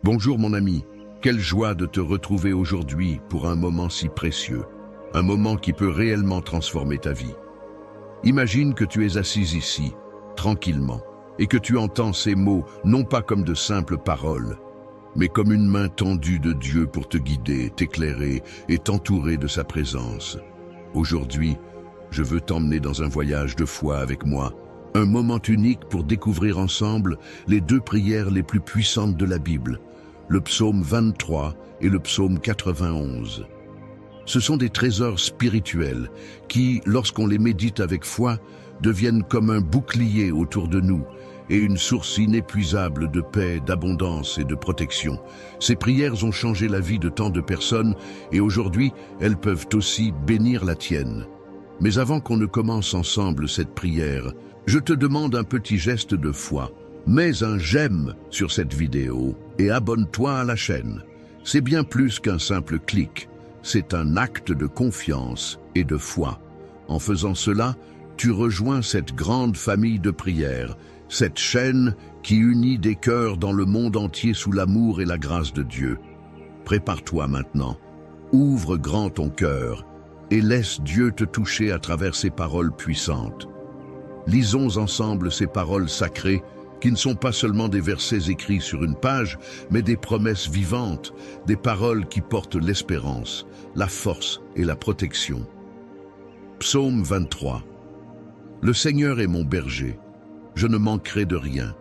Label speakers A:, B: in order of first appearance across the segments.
A: Bonjour mon ami, quelle joie de te retrouver aujourd'hui pour un moment si précieux, un moment qui peut réellement transformer ta vie. Imagine que tu es assise ici, tranquillement, et que tu entends ces mots non pas comme de simples paroles, mais comme une main tendue de Dieu pour te guider, t'éclairer et t'entourer de sa présence. Aujourd'hui, je veux t'emmener dans un voyage de foi avec moi, un moment unique pour découvrir ensemble les deux prières les plus puissantes de la Bible, le psaume 23 et le psaume 91. Ce sont des trésors spirituels qui, lorsqu'on les médite avec foi, deviennent comme un bouclier autour de nous et une source inépuisable de paix, d'abondance et de protection. Ces prières ont changé la vie de tant de personnes et aujourd'hui, elles peuvent aussi bénir la tienne. Mais avant qu'on ne commence ensemble cette prière, je te demande un petit geste de foi. Mets un j'aime sur cette vidéo et abonne-toi à la chaîne. C'est bien plus qu'un simple clic, c'est un acte de confiance et de foi. En faisant cela, tu rejoins cette grande famille de prières, cette chaîne qui unit des cœurs dans le monde entier sous l'amour et la grâce de Dieu. Prépare-toi maintenant, ouvre grand ton cœur et laisse Dieu te toucher à travers ces paroles puissantes. Lisons ensemble ces paroles sacrées qui ne sont pas seulement des versets écrits sur une page, mais des promesses vivantes, des paroles qui portent l'espérance, la force et la protection. Psaume 23. Le Seigneur est mon berger, je ne manquerai de rien.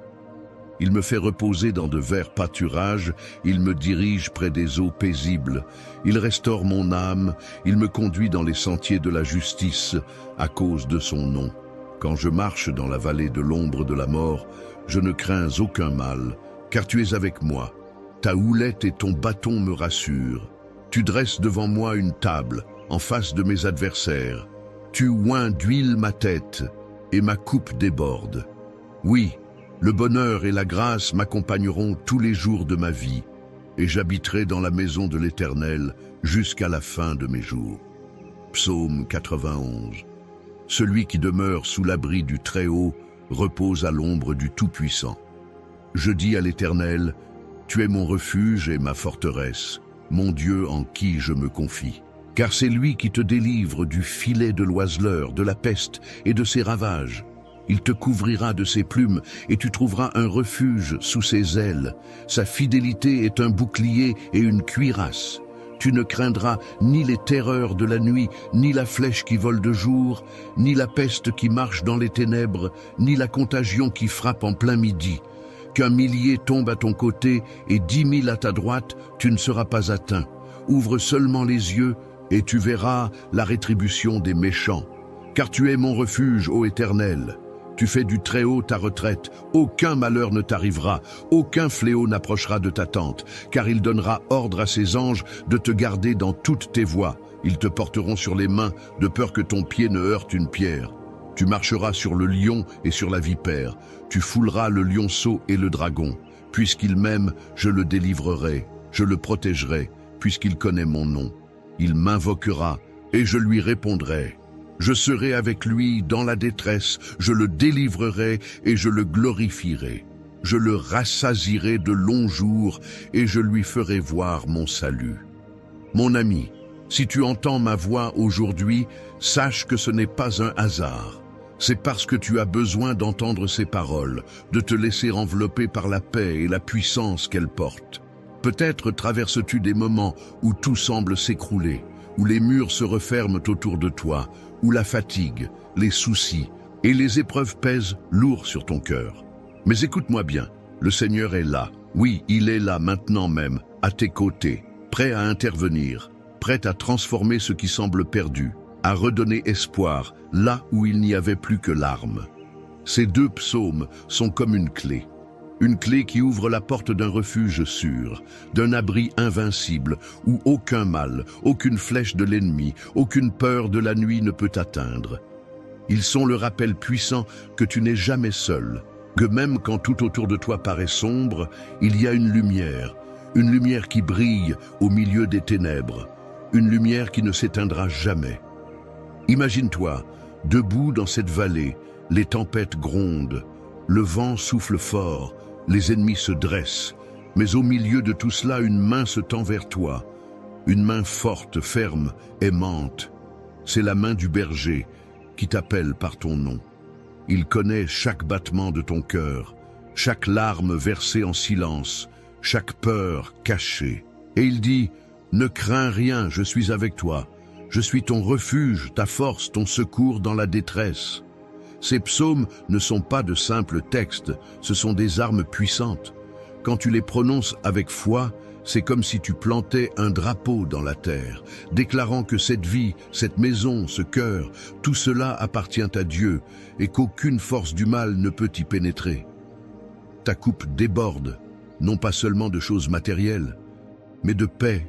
A: Il me fait reposer dans de verts pâturages, il me dirige près des eaux paisibles, il restaure mon âme, il me conduit dans les sentiers de la justice à cause de son nom. Quand je marche dans la vallée de l'ombre de la mort, je ne crains aucun mal, car tu es avec moi. Ta houlette et ton bâton me rassurent. Tu dresses devant moi une table, en face de mes adversaires. Tu oins d'huile ma tête, et ma coupe déborde. Oui, le bonheur et la grâce m'accompagneront tous les jours de ma vie, et j'habiterai dans la maison de l'Éternel jusqu'à la fin de mes jours. Psaume 91. Celui qui demeure sous l'abri du Très-Haut repose à l'ombre du Tout-Puissant. Je dis à l'Éternel, tu es mon refuge et ma forteresse, mon Dieu en qui je me confie. Car c'est lui qui te délivre du filet de l'oiseleur, de la peste et de ses ravages. Il te couvrira de ses plumes et tu trouveras un refuge sous ses ailes. Sa fidélité est un bouclier et une cuirasse. Tu ne craindras ni les terreurs de la nuit, ni la flèche qui vole de jour, ni la peste qui marche dans les ténèbres, ni la contagion qui frappe en plein midi. Qu'un millier tombe à ton côté et 10 000 à ta droite, tu ne seras pas atteint. Ouvre seulement les yeux et tu verras la rétribution des méchants. Car tu es mon refuge, ô Éternel. Tu fais du Très-Haut ta retraite, aucun malheur ne t'arrivera, aucun fléau n'approchera de ta tente, car il donnera ordre à ses anges de te garder dans toutes tes voies. Ils te porteront sur les mains, de peur que ton pied ne heurte une pierre. Tu marcheras sur le lion et sur la vipère, tu fouleras le lionceau et le dragon. Puisqu'il m'aime, je le délivrerai, je le protégerai, puisqu'il connaît mon nom. Il m'invoquera et je lui répondrai. Je serai avec lui dans la détresse, je le délivrerai et je le glorifierai. Je le rassasierai de longs jours et je lui ferai voir mon salut. Mon ami, si tu entends ma voix aujourd'hui, sache que ce n'est pas un hasard. C'est parce que tu as besoin d'entendre ces paroles, de te laisser envelopper par la paix et la puissance qu'elles portent. Peut-être traverses-tu des moments où tout semble s'écrouler, où les murs se referment autour de toi, où la fatigue, les soucis et les épreuves pèsent lourd sur ton cœur. Mais écoute-moi bien, le Seigneur est là. Oui, il est là maintenant même, à tes côtés, prêt à intervenir, prêt à transformer ce qui semble perdu, à redonner espoir là où il n'y avait plus que larmes. Ces deux psaumes sont comme une clé qui ouvre la porte d'un refuge sûr, d'un abri invincible où aucun mal, aucune flèche de l'ennemi, aucune peur de la nuit ne peut atteindre. Ils sont le rappel puissant que tu n'es jamais seul, que même quand tout autour de toi paraît sombre, il y a une lumière qui brille au milieu des ténèbres, une lumière qui ne s'éteindra jamais. Imagine-toi, debout dans cette vallée, les tempêtes grondent, le vent souffle fort, les ennemis se dressent, Mais au milieu de tout cela, une main se tend vers toi, une main forte, ferme, aimante. C'est la main du berger qui t'appelle par ton nom. Il connaît chaque battement de ton cœur, chaque larme versée en silence, chaque peur cachée. Et il dit, « Ne crains rien, je suis avec toi. Je suis ton refuge, ta force, ton secours dans la détresse. » Ces psaumes ne sont pas de simples textes, ce sont des armes puissantes. Quand tu les prononces avec foi, c'est comme si tu plantais un drapeau dans la terre, déclarant que cette vie, cette maison, ce cœur, tout cela appartient à Dieu et qu'aucune force du mal ne peut y pénétrer. Ta coupe déborde, non pas seulement de choses matérielles, mais de paix,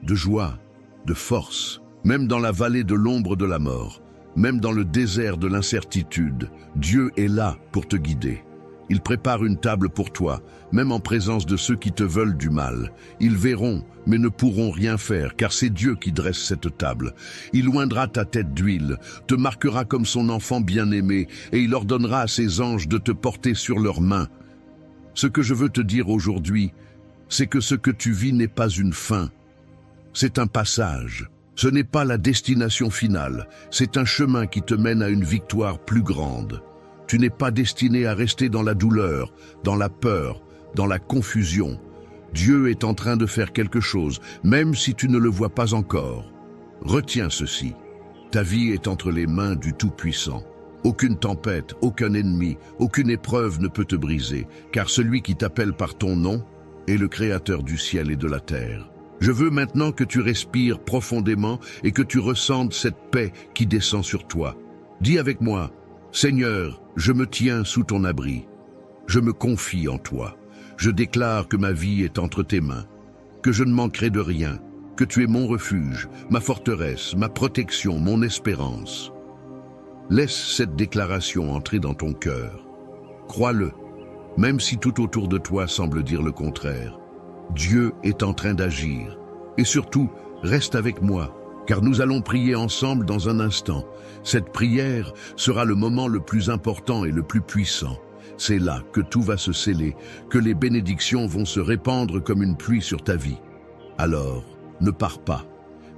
A: de joie, de force. Même dans la vallée de l'ombre de la mort, même dans le désert de l'incertitude, Dieu est là pour te guider. Il prépare une table pour toi, même en présence de ceux qui te veulent du mal. Ils verront, mais ne pourront rien faire, car c'est Dieu qui dresse cette table. Il oindra ta tête d'huile, te marquera comme son enfant bien-aimé, et il ordonnera à ses anges de te porter sur leurs mains. Ce que je veux te dire aujourd'hui, c'est que ce que tu vis n'est pas une fin, c'est un passage. Ce n'est pas la destination finale, c'est un chemin qui te mène à une victoire plus grande. Tu n'es pas destiné à rester dans la douleur, dans la peur, dans la confusion. Dieu est en train de faire quelque chose, même si tu ne le vois pas encore. Retiens ceci, ta vie est entre les mains du Tout-Puissant. Aucune tempête, aucun ennemi, aucune épreuve ne peut te briser, car celui qui t'appelle par ton nom est le Créateur du ciel et de la terre. Je veux maintenant que tu respires profondément et que tu ressentes cette paix qui descend sur toi. Dis avec moi, « Seigneur, je me tiens sous ton abri. Je me confie en toi. Je déclare que ma vie est entre tes mains, que je ne manquerai de rien, que tu es mon refuge, ma forteresse, ma protection, mon espérance. » Laisse cette déclaration entrer dans ton cœur. Crois-le, même si tout autour de toi semble dire le contraire. Dieu est en train d'agir. Et surtout, reste avec moi, car nous allons prier ensemble dans un instant. Cette prière sera le moment le plus important et le plus puissant. C'est là que tout va se sceller, que les bénédictions vont se répandre comme une pluie sur ta vie. Alors, ne pars pas.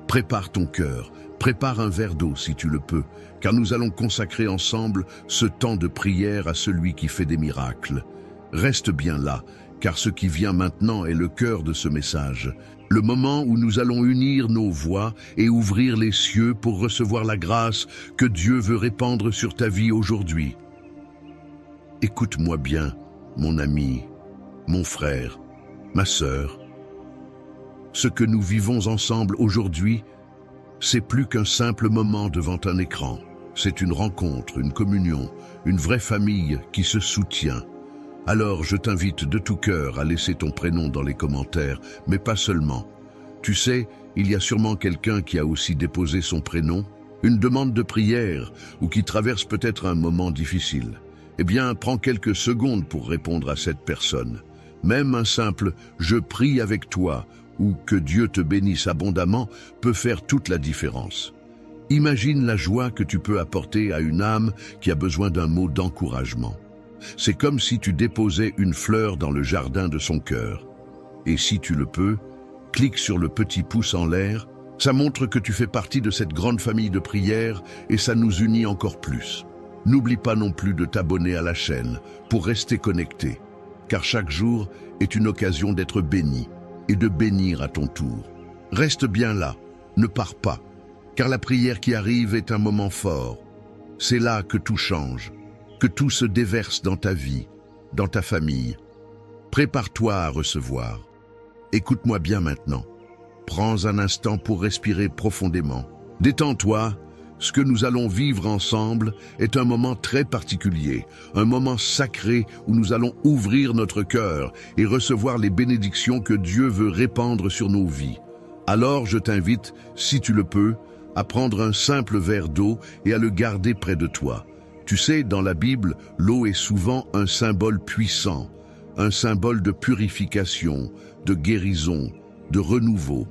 A: Prépare ton cœur, prépare un verre d'eau si tu le peux, car nous allons consacrer ensemble ce temps de prière à celui qui fait des miracles. Reste bien là, car ce qui vient maintenant est le cœur de ce message, le moment où nous allons unir nos voix et ouvrir les cieux pour recevoir la grâce que Dieu veut répandre sur ta vie aujourd'hui. Écoute-moi bien, mon ami, mon frère, ma sœur. Ce que nous vivons ensemble aujourd'hui, c'est plus qu'un simple moment devant un écran. C'est une rencontre, une communion, une vraie famille qui se soutient. Alors je t'invite de tout cœur à laisser ton prénom dans les commentaires, mais pas seulement. Tu sais, il y a sûrement quelqu'un qui a aussi déposé son prénom, une demande de prière ou qui traverse peut-être un moment difficile. Eh bien, prends quelques secondes pour répondre à cette personne. Même un simple « je prie avec toi » ou « que Dieu te bénisse abondamment » peut faire toute la différence. Imagine la joie que tu peux apporter à une âme qui a besoin d'un mot d'encouragement. C'est comme si tu déposais une fleur dans le jardin de son cœur. Et si tu le peux, clique sur le petit pouce en l'air. Ça montre que tu fais partie de cette grande famille de prière et ça nous unit encore plus. N'oublie pas non plus de t'abonner à la chaîne pour rester connecté, car chaque jour est une occasion d'être béni et de bénir à ton tour. Reste bien là, ne pars pas, car la prière qui arrive est un moment fort. C'est là que tout change, que tout se déverse dans ta vie, dans ta famille. Prépare-toi à recevoir. Écoute-moi bien maintenant. Prends un instant pour respirer profondément. Détends-toi. Ce que nous allons vivre ensemble est un moment très particulier, un moment sacré où nous allons ouvrir notre cœur et recevoir les bénédictions que Dieu veut répandre sur nos vies. Alors je t'invite, si tu le peux, à prendre un simple verre d'eau et à le garder près de toi. Tu sais, dans la Bible, l'eau est souvent un symbole puissant, un symbole de purification, de guérison, de renouveau.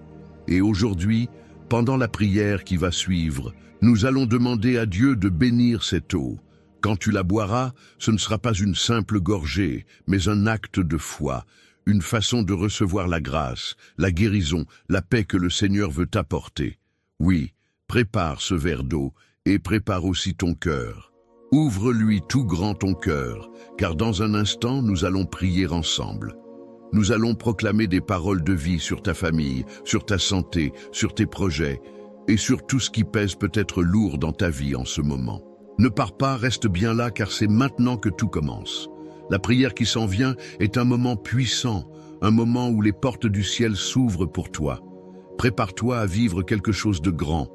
A: Et aujourd'hui, pendant la prière qui va suivre, nous allons demander à Dieu de bénir cette eau. Quand tu la boiras, ce ne sera pas une simple gorgée, mais un acte de foi, une façon de recevoir la grâce, la guérison, la paix que le Seigneur veut t'apporter. Oui, prépare ce verre d'eau et prépare aussi ton cœur. Ouvre-lui tout grand ton cœur, car dans un instant, nous allons prier ensemble. Nous allons proclamer des paroles de vie sur ta famille, sur ta santé, sur tes projets et sur tout ce qui pèse peut-être lourd dans ta vie en ce moment. Ne pars pas, reste bien là, car c'est maintenant que tout commence. La prière qui s'en vient est un moment puissant, un moment où les portes du ciel s'ouvrent pour toi. Prépare-toi à vivre quelque chose de grand.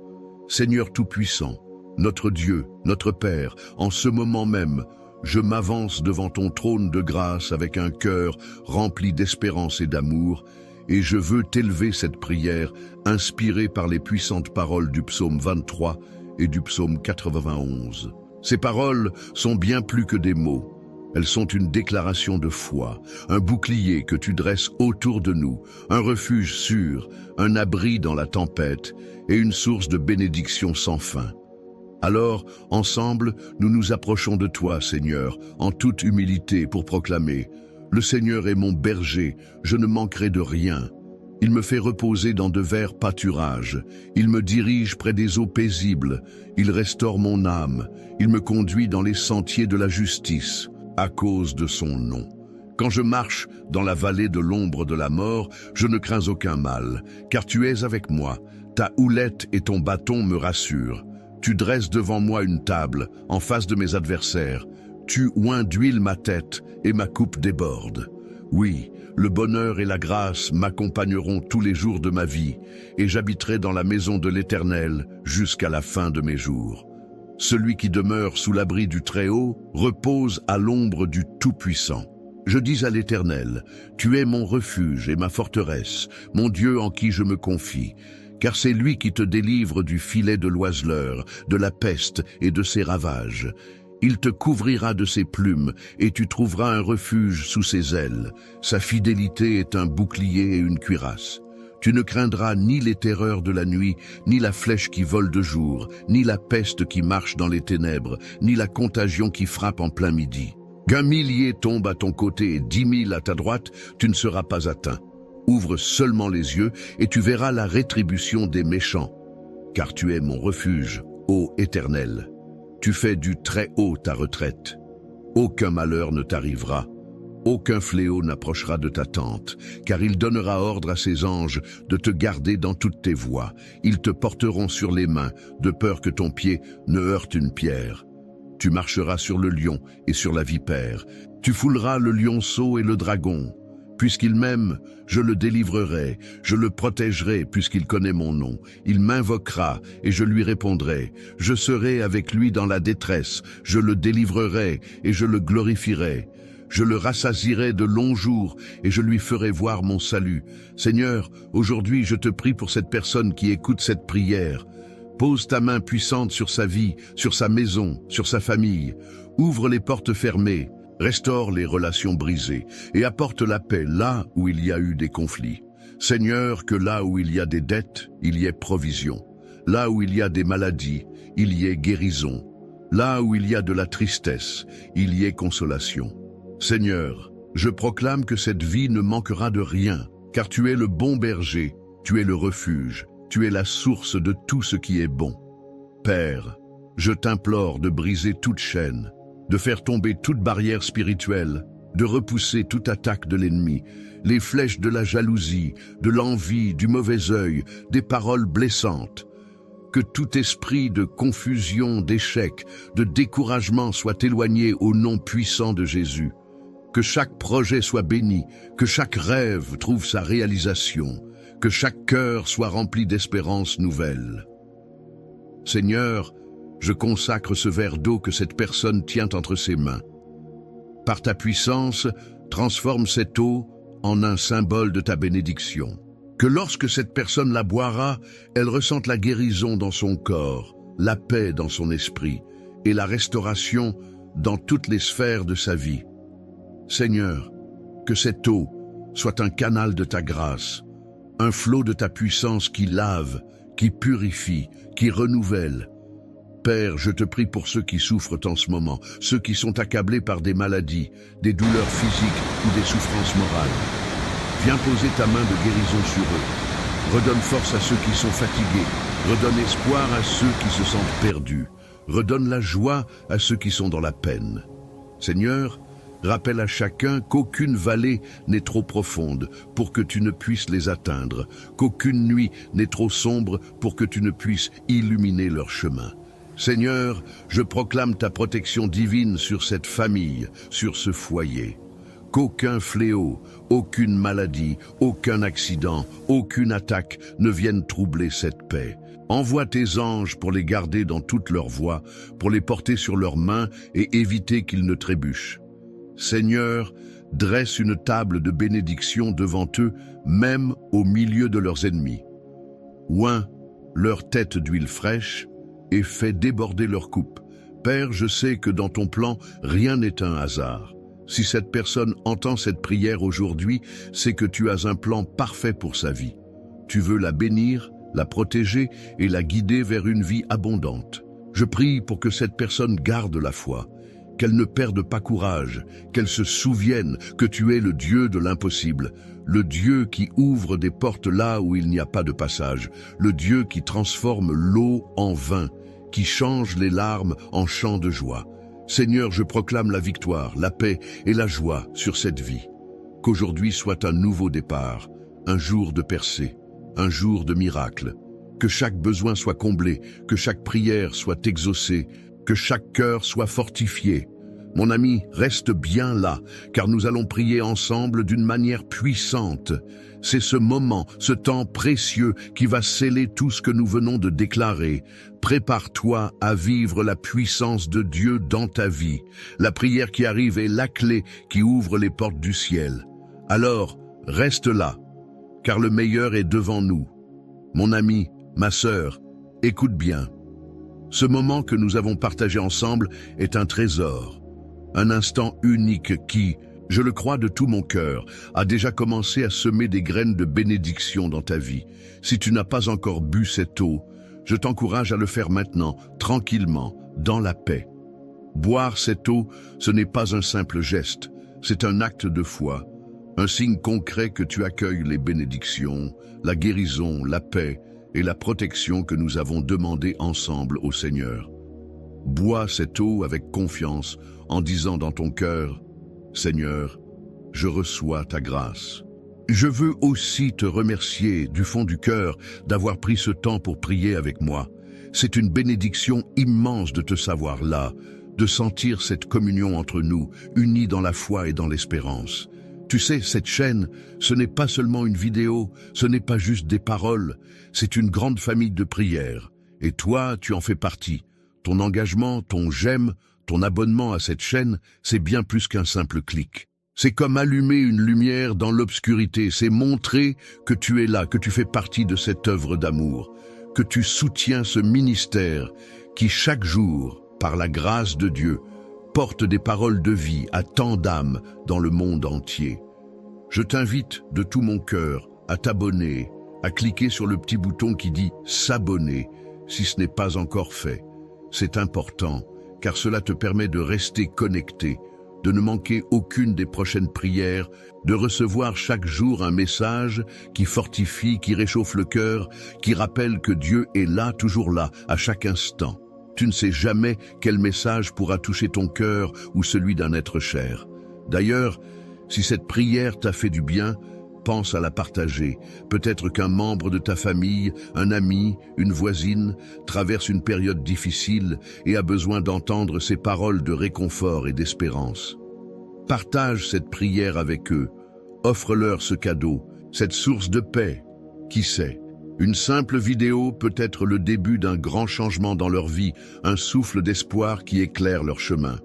A: Seigneur Tout-Puissant, notre Dieu, notre Père, en ce moment même, je m'avance devant ton trône de grâce avec un cœur rempli d'espérance et d'amour, et je veux t'élever cette prière inspirée par les puissantes paroles du psaume 23 et du psaume 91. Ces paroles sont bien plus que des mots. Elles sont une déclaration de foi, un bouclier que tu dresses autour de nous, un refuge sûr, un abri dans la tempête et une source de bénédiction sans fin. Alors, ensemble, nous nous approchons de toi, Seigneur, en toute humilité pour proclamer « Le Seigneur est mon berger, je ne manquerai de rien. Il me fait reposer dans de verts pâturages, il me dirige près des eaux paisibles, il restaure mon âme, il me conduit dans les sentiers de la justice, à cause de son nom. Quand je marche dans la vallée de l'ombre de la mort, je ne crains aucun mal, car tu es avec moi, ta houlette et ton bâton me rassurent. Tu dresses devant moi une table, en face de mes adversaires. Tu oins d'huile ma tête, et ma coupe déborde. Oui, le bonheur et la grâce m'accompagneront tous les jours de ma vie, et j'habiterai dans la maison de l'Éternel jusqu'à la fin de mes jours. Celui qui demeure sous l'abri du Très-Haut repose à l'ombre du Tout-Puissant. Je dis à l'Éternel, tu es mon refuge et ma forteresse, mon Dieu en qui je me confie. Car c'est lui qui te délivre du filet de l'oiseleur, de la peste et de ses ravages. Il te couvrira de ses plumes, et tu trouveras un refuge sous ses ailes. Sa fidélité est un bouclier et une cuirasse. Tu ne craindras ni les terreurs de la nuit, ni la flèche qui vole de jour, ni la peste qui marche dans les ténèbres, ni la contagion qui frappe en plein midi. Qu'un millier tombe à ton côté et 10 000 à ta droite, tu ne seras pas atteint. Ouvre seulement les yeux et tu verras la rétribution des méchants. Car tu es mon refuge, ô Éternel. Tu fais du Très-Haut ta retraite. Aucun malheur ne t'arrivera. Aucun fléau n'approchera de ta tente, car il donnera ordre à ses anges de te garder dans toutes tes voies. Ils te porteront sur les mains, de peur que ton pied ne heurte une pierre. Tu marcheras sur le lion et sur la vipère. Tu fouleras le lionceau et le dragon. Puisqu'il m'aime, je le délivrerai, je le protégerai puisqu'il connaît mon nom. Il m'invoquera et je lui répondrai. Je serai avec lui dans la détresse, je le délivrerai et je le glorifierai. Je le rassasierai de longs jours et je lui ferai voir mon salut. Seigneur, aujourd'hui je te prie pour cette personne qui écoute cette prière. Pose ta main puissante sur sa vie, sur sa maison, sur sa famille. Ouvre les portes fermées. Restaure les relations brisées et apporte la paix là où il y a eu des conflits. Seigneur, que là où il y a des dettes, il y ait provision. Là où il y a des maladies, il y ait guérison. Là où il y a de la tristesse, il y ait consolation. Seigneur, je proclame que cette vie ne manquera de rien, car tu es le bon berger, tu es le refuge, tu es la source de tout ce qui est bon. Père, je t'implore de briser toute chaîne, de faire tomber toute barrière spirituelle, de repousser toute attaque de l'ennemi, les flèches de la jalousie, de l'envie, du mauvais œil, des paroles blessantes. Que tout esprit de confusion, d'échec, de découragement soit éloigné au nom puissant de Jésus. Que chaque projet soit béni, que chaque rêve trouve sa réalisation, que chaque cœur soit rempli d'espérances nouvelles. Seigneur, je consacre ce verre d'eau que cette personne tient entre ses mains. Par ta puissance, transforme cette eau en un symbole de ta bénédiction. Que lorsque cette personne la boira, elle ressente la guérison dans son corps, la paix dans son esprit et la restauration dans toutes les sphères de sa vie. Seigneur, que cette eau soit un canal de ta grâce, un flot de ta puissance qui lave, qui purifie, qui renouvelle. Père, je te prie pour ceux qui souffrent en ce moment, ceux qui sont accablés par des maladies, des douleurs physiques ou des souffrances morales. Viens poser ta main de guérison sur eux. Redonne force à ceux qui sont fatigués. Redonne espoir à ceux qui se sentent perdus. Redonne la joie à ceux qui sont dans la peine. Seigneur, rappelle à chacun qu'aucune vallée n'est trop profonde pour que tu ne puisses les atteindre, qu'aucune nuit n'est trop sombre pour que tu ne puisses illuminer leur chemin. Seigneur, je proclame ta protection divine sur cette famille, sur ce foyer. Qu'aucun fléau, aucune maladie, aucun accident, aucune attaque ne vienne troubler cette paix. Envoie tes anges pour les garder dans toute leur voie, pour les porter sur leurs mains et éviter qu'ils ne trébuchent. Seigneur, dresse une table de bénédiction devant eux, même au milieu de leurs ennemis. Oint leur tête d'huile fraîche et fais déborder leur coupe. Père, je sais que dans ton plan, rien n'est un hasard. Si cette personne entend cette prière aujourd'hui, c'est que tu as un plan parfait pour sa vie. Tu veux la bénir, la protéger et la guider vers une vie abondante. Je prie pour que cette personne garde la foi, qu'elle ne perde pas courage, qu'elle se souvienne que tu es le Dieu de l'impossible, le Dieu qui ouvre des portes là où il n'y a pas de passage, le Dieu qui transforme l'eau en vin, qui change les larmes en chants de joie. Seigneur, je proclame la victoire, la paix et la joie sur cette vie. Qu'aujourd'hui soit un nouveau départ, un jour de percée, un jour de miracle. Que chaque besoin soit comblé, que chaque prière soit exaucée, que chaque cœur soit fortifié. Mon ami, reste bien là, car nous allons prier ensemble d'une manière puissante. C'est ce moment, ce temps précieux qui va sceller tout ce que nous venons de déclarer. Prépare-toi à vivre la puissance de Dieu dans ta vie. La prière qui arrive est la clé qui ouvre les portes du ciel. Alors, reste là, car le meilleur est devant nous. Mon ami, ma sœur, écoute bien. Ce moment que nous avons partagé ensemble est un trésor, un instant unique qui, je le crois de tout mon cœur, a déjà commencé à semer des graines de bénédiction dans ta vie. Si tu n'as pas encore bu cette eau, je t'encourage à le faire maintenant, tranquillement, dans la paix. Boire cette eau, ce n'est pas un simple geste, c'est un acte de foi, un signe concret que tu accueilles les bénédictions, la guérison, la paix et la protection que nous avons demandées ensemble au Seigneur. Bois cette eau avec confiance en disant dans ton cœur, « Seigneur, je reçois ta grâce. » Je veux aussi te remercier du fond du cœur d'avoir pris ce temps pour prier avec moi. C'est une bénédiction immense de te savoir là, de sentir cette communion entre nous, unis dans la foi et dans l'espérance. Tu sais, cette chaîne, ce n'est pas seulement une vidéo, ce n'est pas juste des paroles, c'est une grande famille de prières. Et toi, tu en fais partie. Ton engagement, ton j'aime, ton abonnement à cette chaîne, c'est bien plus qu'un simple clic. C'est comme allumer une lumière dans l'obscurité, c'est montrer que tu es là, que tu fais partie de cette œuvre d'amour, que tu soutiens ce ministère qui chaque jour, par la grâce de Dieu, porte des paroles de vie à tant d'âmes dans le monde entier. Je t'invite de tout mon cœur à t'abonner, à cliquer sur le petit bouton qui dit « S'abonner » si ce n'est pas encore fait. C'est important, car cela te permet de rester connecté, de ne manquer aucune des prochaines prières, de recevoir chaque jour un message qui fortifie, qui réchauffe le cœur, qui rappelle que Dieu est là, toujours là, à chaque instant. Tu ne sais jamais quel message pourra toucher ton cœur ou celui d'un être cher. D'ailleurs, si cette prière t'a fait du bien, pense à la partager. Peut-être qu'un membre de ta famille, un ami, une voisine, traverse une période difficile et a besoin d'entendre ces paroles de réconfort et d'espérance. Partage cette prière avec eux. Offre-leur ce cadeau, cette source de paix. Qui sait? Une simple vidéo peut être le début d'un grand changement dans leur vie, un souffle d'espoir qui éclaire leur chemin.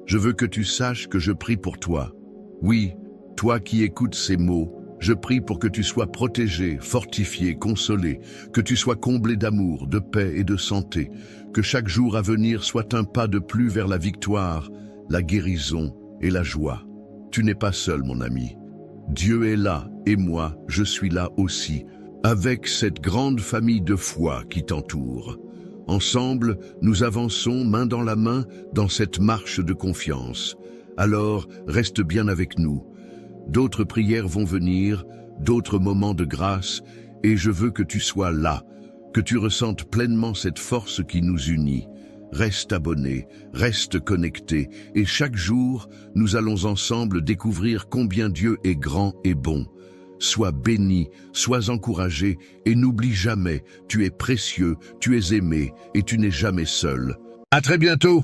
A: Je veux que tu saches que je prie pour toi. Oui, toi qui écoutes ces mots, je prie pour que tu sois protégé, fortifié, consolé, que tu sois comblé d'amour, de paix et de santé, que chaque jour à venir soit un pas de plus vers la victoire, la guérison et la joie. Tu n'es pas seul, mon ami. Dieu est là et moi, je suis là aussi, avec cette grande famille de foi qui t'entoure. Ensemble, nous avançons main dans la main dans cette marche de confiance. Alors, reste bien avec nous. D'autres prières vont venir, d'autres moments de grâce, et je veux que tu sois là, que tu ressentes pleinement cette force qui nous unit. Reste abonné, reste connecté, et chaque jour, nous allons ensemble découvrir combien Dieu est grand et bon. Sois béni, sois encouragé, et n'oublie jamais, tu es précieux, tu es aimé, et tu n'es jamais seul. À très bientôt!